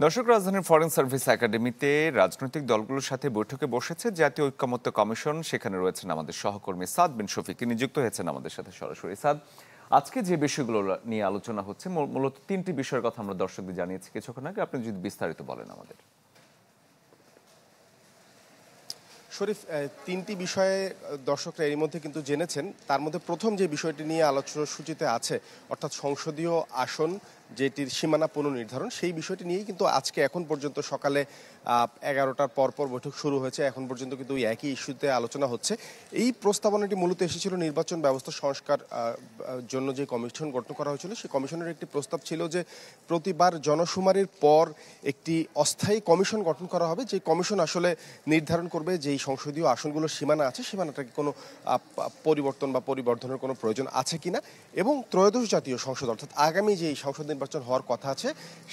দর্শক, রাজধানীর foreign service একাডেমিতে রাজনৈতিক দলগুলোর সাথে বৈঠকে বসেছে জাতীয় ঐক্যমত্য কমিশন। সেখানে রয়েছেন আমাদের সহকর্মী সাদ বিন শফিক, নিযুক্ত হয়েছেন আমাদের সাথে সরাসরি। সাদ, আজকে যে বিষয়গুলো নিয়ে আলোচনা হচ্ছে, মূলত তিনটি বিষয়ের কথা আমরা দর্শকদের জানিয়েছি কিছুক্ষণ আগে। আপনি যদি বিস্তারিত বলেন আমাদের। শরীফ, তিনটি বিষয়ে দর্শকরা এর মধ্যে কিন্তু জেনেছেন। তার মধ্যে প্রথম যে বিষয়টি নিয়ে আলোচনার সূচিতে আছে, অর্থাৎ সংসদীয় আসন যেটির সীমানা পুনর্নির্ধারণ, সেই বিষয়টি নিয়েই কিন্তু আজকে এখন পর্যন্ত সকালে 11টার পরপর বৈঠক শুরু হয়েছে। এখন পর্যন্ত কিন্তু ওই একই ইস্যুতে আলোচনা হচ্ছে। এই প্রস্তাবনাটি মূলত এসেছিল নির্বাচন ব্যবস্থা সংস্কার জন্য যে কমিশন গঠন করা হয়েছিল, সেই কমিশনের একটি প্রস্তাব ছিল যে প্রতিবার জনশুমারির পর একটি অস্থায়ী কমিশন গঠন করা হবে, যে কমিশন আসলে নির্ধারণ করবে যেই সংসদীয় আসনগুলোর সীমানা আছে, সীমানাটাকে কোনো পরিবর্তন বা পরিবর্ধনের কোনো প্রয়োজন আছে কিনা, এবং ত্রয়োদশ জাতীয় সংসদ অর্থাৎ আগামী যেই সংসদ নির্বাচন হওয়ার কথা আছে,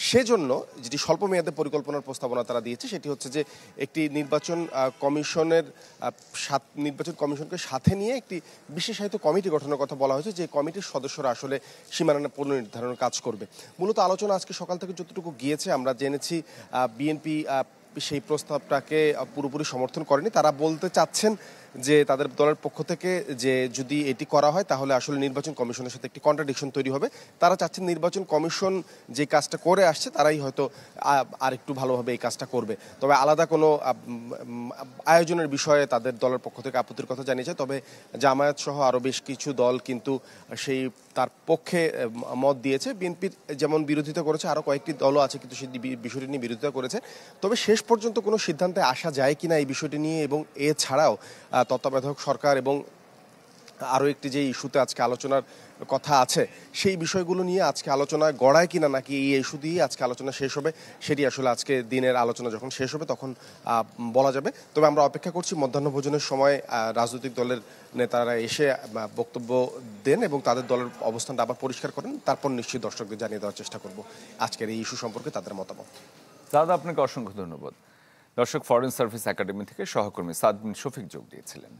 সেজন্য যেটি স্বল্প মেয়াদে পরিকল্পনার প্রস্তাবনা তারা দিয়েছে, সেটি হচ্ছে যে একটি নির্বাচন কমিশনকে সাথে নিয়ে একটি বিশেষায়িত কমিটি গঠনের কথা বলা হয়েছে, যে কমিটির সদস্যরা আসলে সীমানা পুনর্নির্ধারণের কাজ করবে। মূলত আলোচনা আজকে সকাল থেকে যতটুকু গিয়েছে আমরা জেনেছি, বিএনপি সেই প্রস্তাবটাকে পুরোপুরি সমর্থন করেনি। তারা বলতে চাচ্ছেন যে তাদের দলের পক্ষ থেকে যে যদি এটি করা হয় তাহলে আসলে নির্বাচন কমিশনের সাথে একটি কন্ট্রাডিকশন তৈরি হবে। তারা চাচ্ছেন নির্বাচন কমিশন যে কাজটা করে আসছে তারাই হয়তো আরেকটু ভালোভাবে এই কাজটা করবে। তবে আলাদা কোনো আয়োজনের বিষয়ে তাদের দলের পক্ষ থেকে আপত্তির কথা জানিয়েছে। তবে জামায়াত সহ আরও বেশ কিছু দল কিন্তু সেই তার পক্ষে মত দিয়েছে। বিএনপির যেমন বিরোধিতা করেছে, আরও কয়েকটি দলও আছে কিন্তু সেই বিষয়টি নিয়ে বিরোধিতা করেছে। তবে শেষ পর্যন্ত কোনো সিদ্ধান্তে আসা যায় কিনা এই বিষয়টি নিয়ে, এবং এছাড়াও তত্ত্বাবধায়ক সরকার এবং আরও একটি যে ইস্যুতে আজকে আলোচনার কথা আছে, সেই বিষয়গুলো নিয়ে আজকে আলোচনা গড়ায় কিনা, নাকি এই ইস্যু দিয়েই আজকে আলোচনা শেষ হবে, সেটি আসলে আজকে দিনের আলোচনা যখন শেষ হবে তখন বলা যাবে। তবে আমরা অপেক্ষা করছি মধ্যাহ্নভোজনের সময় রাজনৈতিক দলের নেতারা এসে বক্তব্য দেন এবং তাদের দলের অবস্থানটা আবার পরিষ্কার করেন। তারপর নিশ্চয়ই দর্শকদের জানিয়ে দেওয়ার চেষ্টা করব আজকের এই ইস্যু সম্পর্কে তাদের মতামত। দাদা, আপনাকে অসংখ্য ধন্যবাদ। দর্শক, ফরেন সার্ভিস একাডেমি থেকে সহকর্মী সাদ বিন শফিক যোগ দিয়েছিলেন।